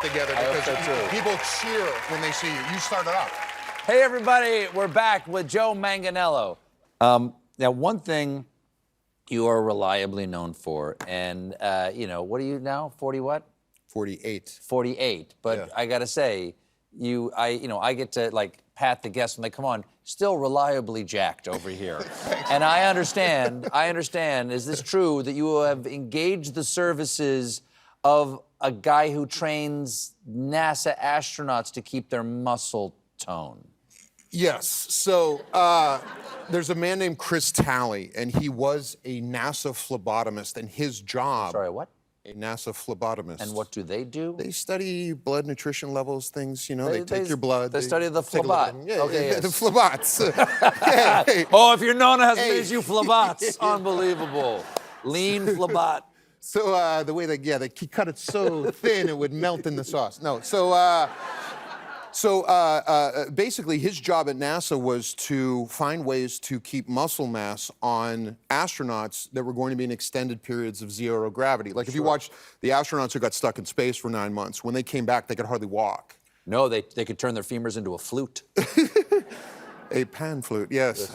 together I because hope so, too. people cheer when they see you. You started up. Hey, everybody, we're back with Joe Manganiello. Now, one thing you are reliably known for, and, you know, what are you now, 40 what? 48. 48, but Yeah. I gotta say, I get to, like, pat the guests and like, come on, still reliably jacked over here. And I understand, is this true that you have engaged the services of a guy who trains NASA astronauts to keep their muscle tone? Yes. So there's a man named Chris Talley, and he was a NASA phlebotomist, and his job... Sorry, what? A NASA phlebotomist. And what do they do? They study blood nutrition levels, things, you know, they take your blood. They study the take a look at phlebot. them. Yeah, Okay, yes. the phlebots. Yeah, hey. Oh, if your Nonna has Hey. made you phlebots, unbelievable. Lean phlebot. So the way they cut it so thin it would melt in the sauce. No, so basically his job at NASA was to find ways to keep muscle mass on astronauts that were going to be in extended periods of zero gravity. Like if you watched the astronauts who got stuck in space for 9 months, when they came back, they could hardly walk. No, they could turn their femurs into a flute. A pan flute, yes.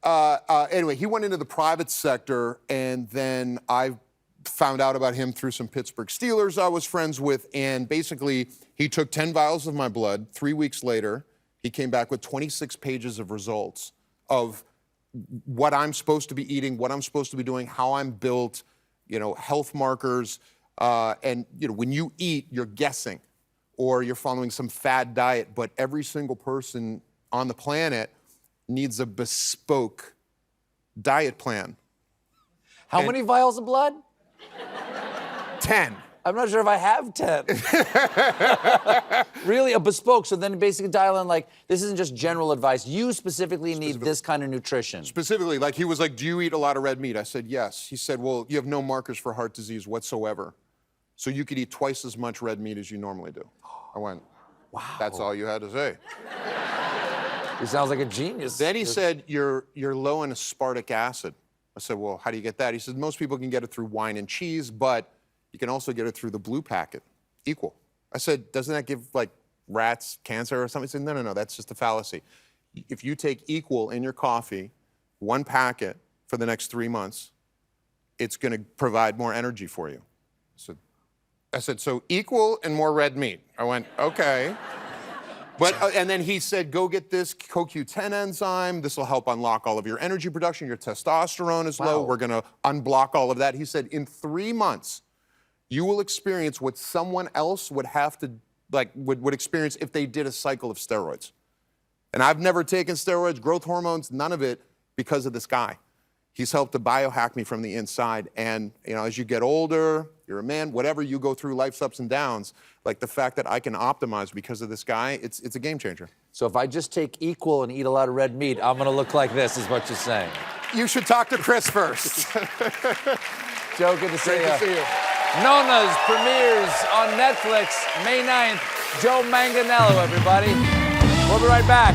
Anyway, he went into the private sector, and then I found out about him through some Pittsburgh Steelers I was friends with, and basically he took 10 vials of my blood. 3 weeks later, he came back with 26 pages of results of what I'm supposed to be eating, what I'm supposed to be doing, how I'm built, you know, health markers, and you know, when you eat, you're guessing, or you're following some fad diet, but every single person on the planet needs a bespoke diet plan. How many vials of blood? 10. I'm not sure if I have 10. Really, a bespoke, so then basically dial in like, this isn't just general advice. You specifically need this kind of nutrition. Specifically, like he was like, do you eat a lot of red meat? I said, yes. He said, well, you have no markers for heart disease whatsoever. So you could eat twice as much red meat as you normally do. I went, wow. That's all you had to say. He sounds like a genius. Then he said, you're low in aspartic acid. I said, well, how do you get that? He said, most people can get it through wine and cheese, but you can also get it through the blue packet, Equal. I said, doesn't that give, like, rats cancer or something? He said, no, that's just a fallacy. If you take Equal in your coffee, 1 packet for the next 3 months, it's going to provide more energy for you. I said, so Equal and more red meat. I went, okay. But, and then he said, go get this CoQ10 enzyme. This will help unlock all of your energy production. Your testosterone is low. We're going to unblock all of that. He said, in 3 months, you will experience what someone else would have to, like, would experience if they did a cycle of steroids. And I've never taken steroids, growth hormones, none of it, because of this guy. He's helped to biohack me from the inside. And, you know, as you get older, you're a man, whatever you go through life's ups and downs, like the fact that I can optimize because of this guy, it's a game changer. So if I just take Equal and eat a lot of red meat, I'm gonna look like this, is what you're saying. You should talk to Chris first. Joe, good to see you. Great to see you. Nonnas premieres on Netflix May 9th. Joe Manganiello, everybody. We'll be right back.